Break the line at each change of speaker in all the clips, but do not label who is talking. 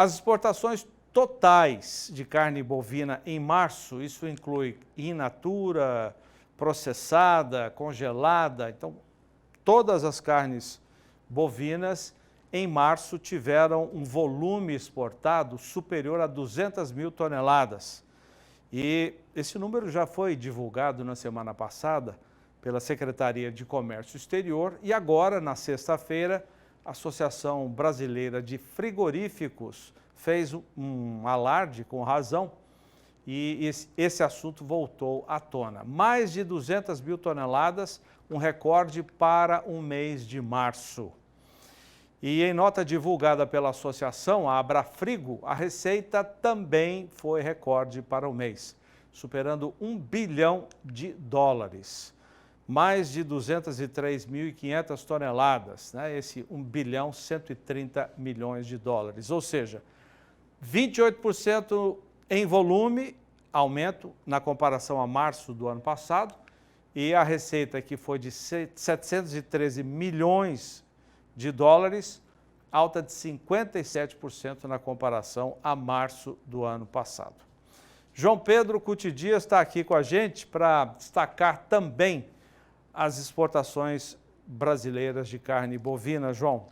As exportações totais de carne bovina em março, isso inclui in natura, processada, congelada, então todas as carnes bovinas em março tiveram um volume exportado superior a 200 mil toneladas. E esse número já foi divulgado na semana passada pela Secretaria de Comércio Exterior e agora, na sexta-feira, a Associação Brasileira de Frigoríficos fez um alarde com razão e esse assunto voltou à tona. Mais de 200 mil toneladas, um recorde para o mês de março. E em nota divulgada pela associação, a Abrafrigo, a receita também foi recorde para o mês, superando US$ 1 bilhão. Mais de 203.500 toneladas, né? Esse 1 bilhão 130 milhões de dólares, ou seja, 28% em volume, aumento na comparação a março do ano passado, e a receita que foi de 713 milhões de dólares, alta de 57% na comparação a março do ano passado. João Pedro Cuti Dias está aqui com a gente para destacar também as exportações brasileiras de carne bovina. João.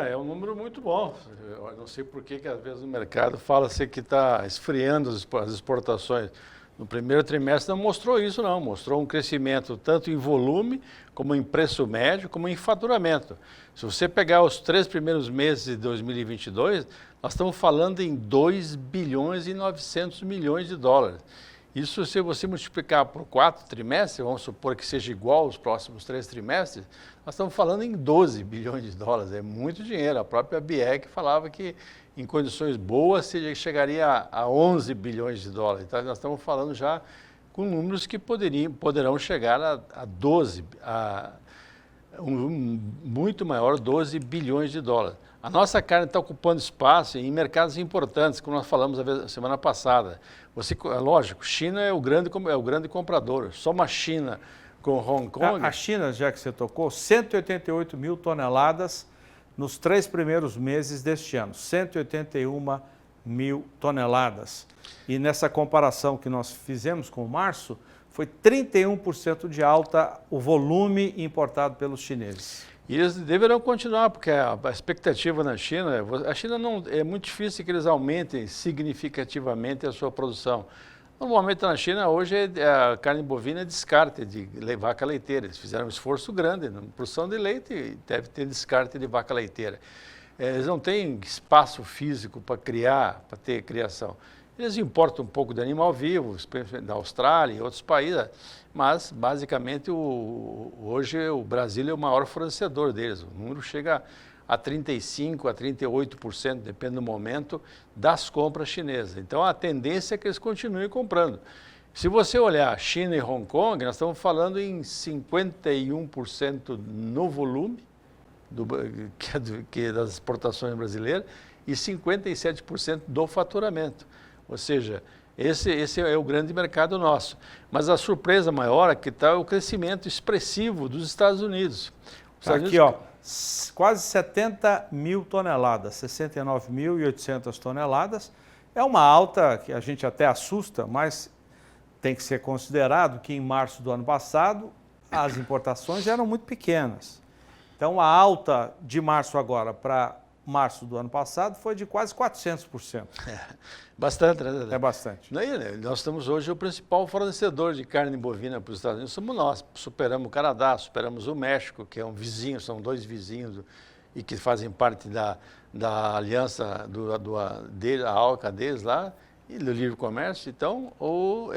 É um número muito bom. Eu não sei por que às vezes o mercado fala-se que está esfriando as exportações. No primeiro trimestre não mostrou isso, não. Mostrou um crescimento tanto em volume, como em preço médio, como em faturamento. Se você pegar os 3 primeiros meses de 2022, nós estamos falando em 2 bilhões e 900 milhões de dólares. Isso, se você multiplicar por 4 trimestres, vamos supor que seja igual aos próximos 3 trimestres, nós estamos falando em 12 bilhões de dólares. É muito dinheiro. A própria BIEC falava que em condições boas chegaria a 11 bilhões de dólares. Então, nós estamos falando já com números que poderão chegar a 12, muito maior, 12 bilhões de dólares. A nossa carne está ocupando espaço em mercados importantes, como nós falamos a semana passada. Lógico, China é o grande comprador. Só uma China com Hong Kong...
A China, já que você tocou, 188 mil toneladas nos 3 primeiros meses deste ano. 181 mil toneladas. E nessa comparação que nós fizemos com março, foi 31% de alta o volume importado pelos chineses.
E eles deverão continuar, porque a expectativa na China, a China não é muito difícil que eles aumentem significativamente a sua produção. Normalmente na China hoje a carne bovina é descarte de vaca leiteira. Eles fizeram um esforço grande na produção de leite e deve ter descarte de vaca leiteira. Eles não têm espaço físico para ter criação. Eles importam um pouco de animal vivo, da Austrália e outros países, mas basicamente hoje o Brasil é o maior fornecedor deles. O número chega a 35% a 38%, depende do momento, das compras chinesas. Então a tendência é que eles continuem comprando. Se você olhar China e Hong Kong, nós estamos falando em 51% no volume das exportações brasileiras e 57% do faturamento. Ou seja, esse é o grande mercado nosso. Mas a surpresa maior é que está o crescimento expressivo dos Estados Unidos.
Aqui, ó, quase 70 mil toneladas, 69.800 toneladas. É uma alta que a gente até assusta, mas tem que ser considerado que em março do ano passado as importações eram muito pequenas. Então a alta de março agora para março do ano passado foi de quase 400%.
Bastante, né?
É bastante.
Nós estamos hoje o principal fornecedor de carne bovina para os Estados Unidos, somos nós. Superamos o Canadá, superamos o México, que é um vizinho, são 2 vizinhos e que fazem parte da aliança a ALCA deles lá, e do livre comércio. Então, o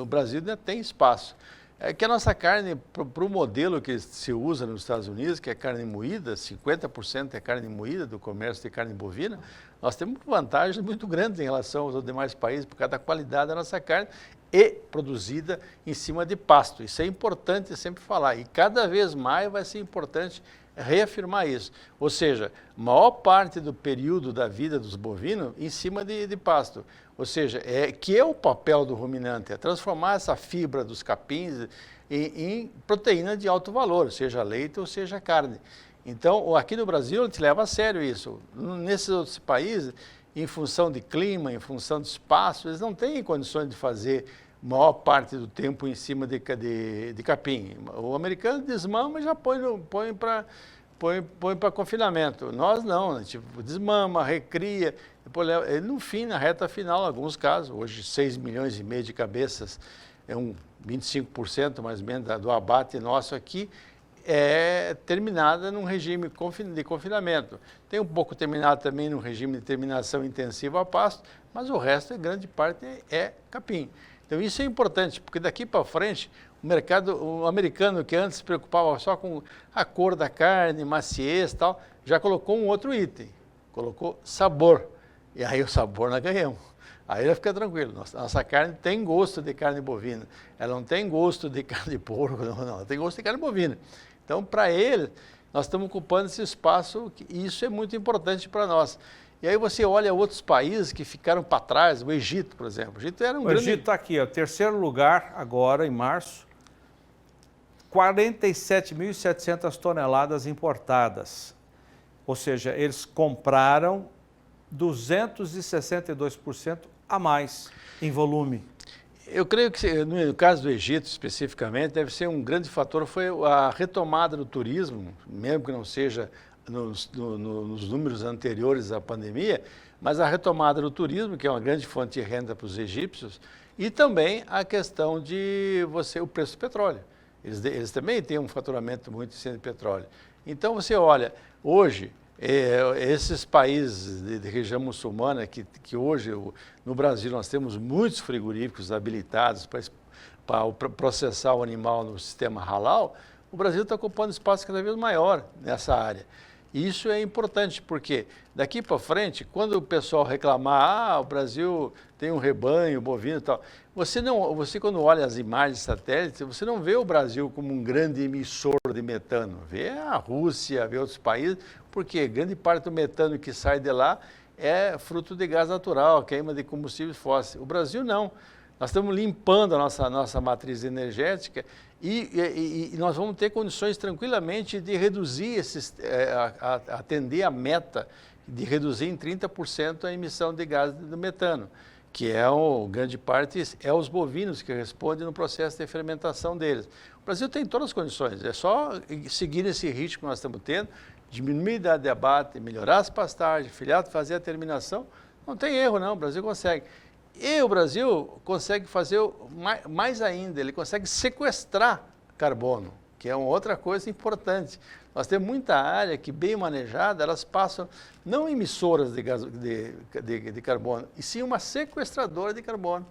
Brasil ainda tem espaço. É que a nossa carne, para o modelo que se usa nos Estados Unidos, que é carne moída, 50% é carne moída do comércio de carne bovina, nós temos vantagens muito grandes em relação aos demais países por causa da qualidade da nossa carne e produzida em cima de pasto. Isso é importante sempre falar e cada vez mais vai ser importante reafirmar isso. Ou seja, maior parte do período da vida dos bovinos em cima de pasto. Ou seja, que é o papel do ruminante, é transformar essa fibra dos capins em proteína de alto valor, seja leite ou seja carne. Então, aqui no Brasil, a gente leva a sério isso. Nesses outros países, em função de clima, em função de espaço, eles não têm condições de fazer maior parte do tempo em cima de capim. O americano desmama e já põe para confinamento. Nós não, a gente desmama, recria, depois leva, no fim, na reta final, em alguns casos, hoje 6,5 milhões de cabeças, é 25% mais ou menos do abate nosso aqui, é terminada num regime de confinamento. Tem um pouco terminado também num regime de terminação intensiva a pasto, mas o resto, grande parte, é capim. Então isso é importante, porque daqui para frente, o americano que antes se preocupava só com a cor da carne, maciez e tal, já colocou um outro item, colocou sabor. E aí o sabor nós ganhamos. Aí ele fica tranquilo, nossa carne tem gosto de carne bovina, ela não tem gosto de carne de porco, não, ela tem gosto de carne bovina. Então, para ele, nós estamos ocupando esse espaço e isso é muito importante para nós. E aí você olha outros países que ficaram para trás, o Egito, por exemplo. O Egito era um grande...
Egito está aqui, ó, terceiro lugar agora, em março, 47.700 toneladas importadas. Ou seja, eles compraram 262% a mais em volume.
Eu creio que, no caso do Egito especificamente, deve ser um grande fator, foi a retomada do turismo, mesmo que não seja nos números anteriores à pandemia, mas a retomada do turismo, que é uma grande fonte de renda para os egípcios, e também a questão de o preço do petróleo. Eles também têm um faturamento muito em cima de petróleo. Então você olha, hoje, esses países de região muçulmana, que hoje no Brasil nós temos muitos frigoríficos habilitados para processar o animal no sistema halal, o Brasil está ocupando espaço cada vez maior nessa área. E isso é importante, porque daqui para frente, quando o pessoal reclamar, o Brasil tem um rebanho bovino e tal, você quando olha as imagens satélites, você não vê o Brasil como um grande emissor de metano, vê a Rússia, vê outros países, porque grande parte do metano que sai de lá é fruto de gás natural, queima de combustíveis fósseis. O Brasil não. Nós estamos limpando a nossa matriz energética e nós vamos ter condições tranquilamente de reduzir, atender a meta de reduzir em 30% a emissão de gás do metano, que grande parte é os bovinos que respondem no processo de fermentação deles. O Brasil tem todas as condições, é só seguir esse ritmo que nós estamos tendo, diminuir a idade de abate, melhorar as pastagens, filhado, fazer a terminação, não tem erro não, o Brasil consegue. E o Brasil consegue fazer mais ainda, ele consegue sequestrar carbono, que é uma outra coisa importante. Nós temos muita área que, bem manejada, elas passam não emissoras de carbono, e sim uma sequestradora de carbono.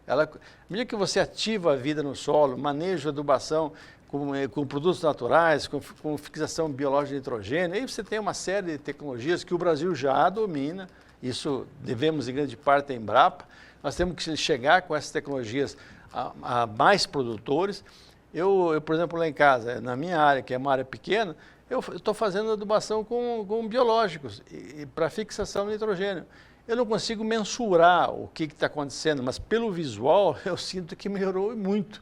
À medida que você ativa a vida no solo, manejo, adubação, com produtos naturais, com fixação biológica de nitrogênio, aí você tem uma série de tecnologias que o Brasil já domina, isso devemos em grande parte à Embrapa. Nós temos que chegar com essas tecnologias a mais produtores. Eu, por exemplo, lá em casa, na minha área, que é uma área pequena, eu estou fazendo adubação com biológicos para fixação de nitrogênio. Eu não consigo mensurar o que está acontecendo, mas pelo visual eu sinto que melhorou muito.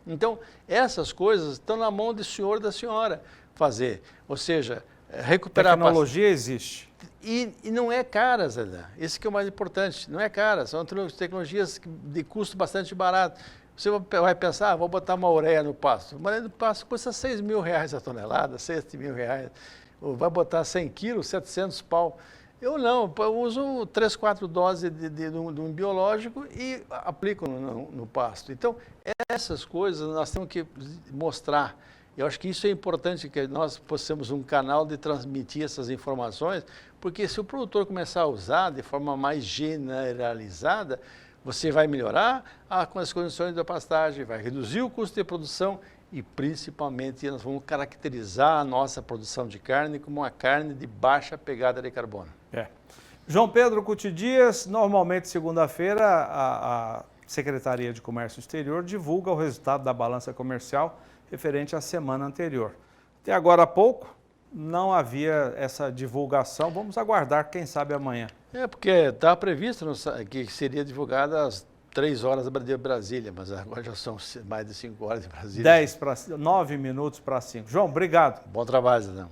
Então, essas coisas estão na mão do senhor e da senhora fazer. Ou seja, recuperar...
A tecnologia existe.
E não é cara, Zé. Esse que é o mais importante. Não é cara, são tecnologias de custo bastante barato. Você vai pensar, vou botar uma ureia no pasto. Uma ureia no pasto custa R$6.000 a tonelada, R$7.000. Vai botar 100 quilos, 700 pau. Eu não, eu uso 3, 4 doses de um biológico e aplico no pasto. Então, essas coisas nós temos que mostrar. Eu acho que isso é importante, que nós possamos um canal de transmitir essas informações, porque se o produtor começar a usar de forma mais generalizada, você vai melhorar as condições da pastagem, vai reduzir o custo de produção e, principalmente, nós vamos caracterizar a nossa produção de carne como uma carne de baixa pegada de carbono.
João Pedro Cuti Dias, normalmente segunda-feira a Secretaria de Comércio Exterior divulga o resultado da balança comercial referente à semana anterior. Até agora há pouco não havia essa divulgação, vamos aguardar, quem sabe amanhã.
Porque está previsto que seria divulgada às 3 horas de Brasília, mas agora já são mais de 5 horas de Brasília.
9 minutos para 5. João, obrigado.
Bom trabalho, Zé.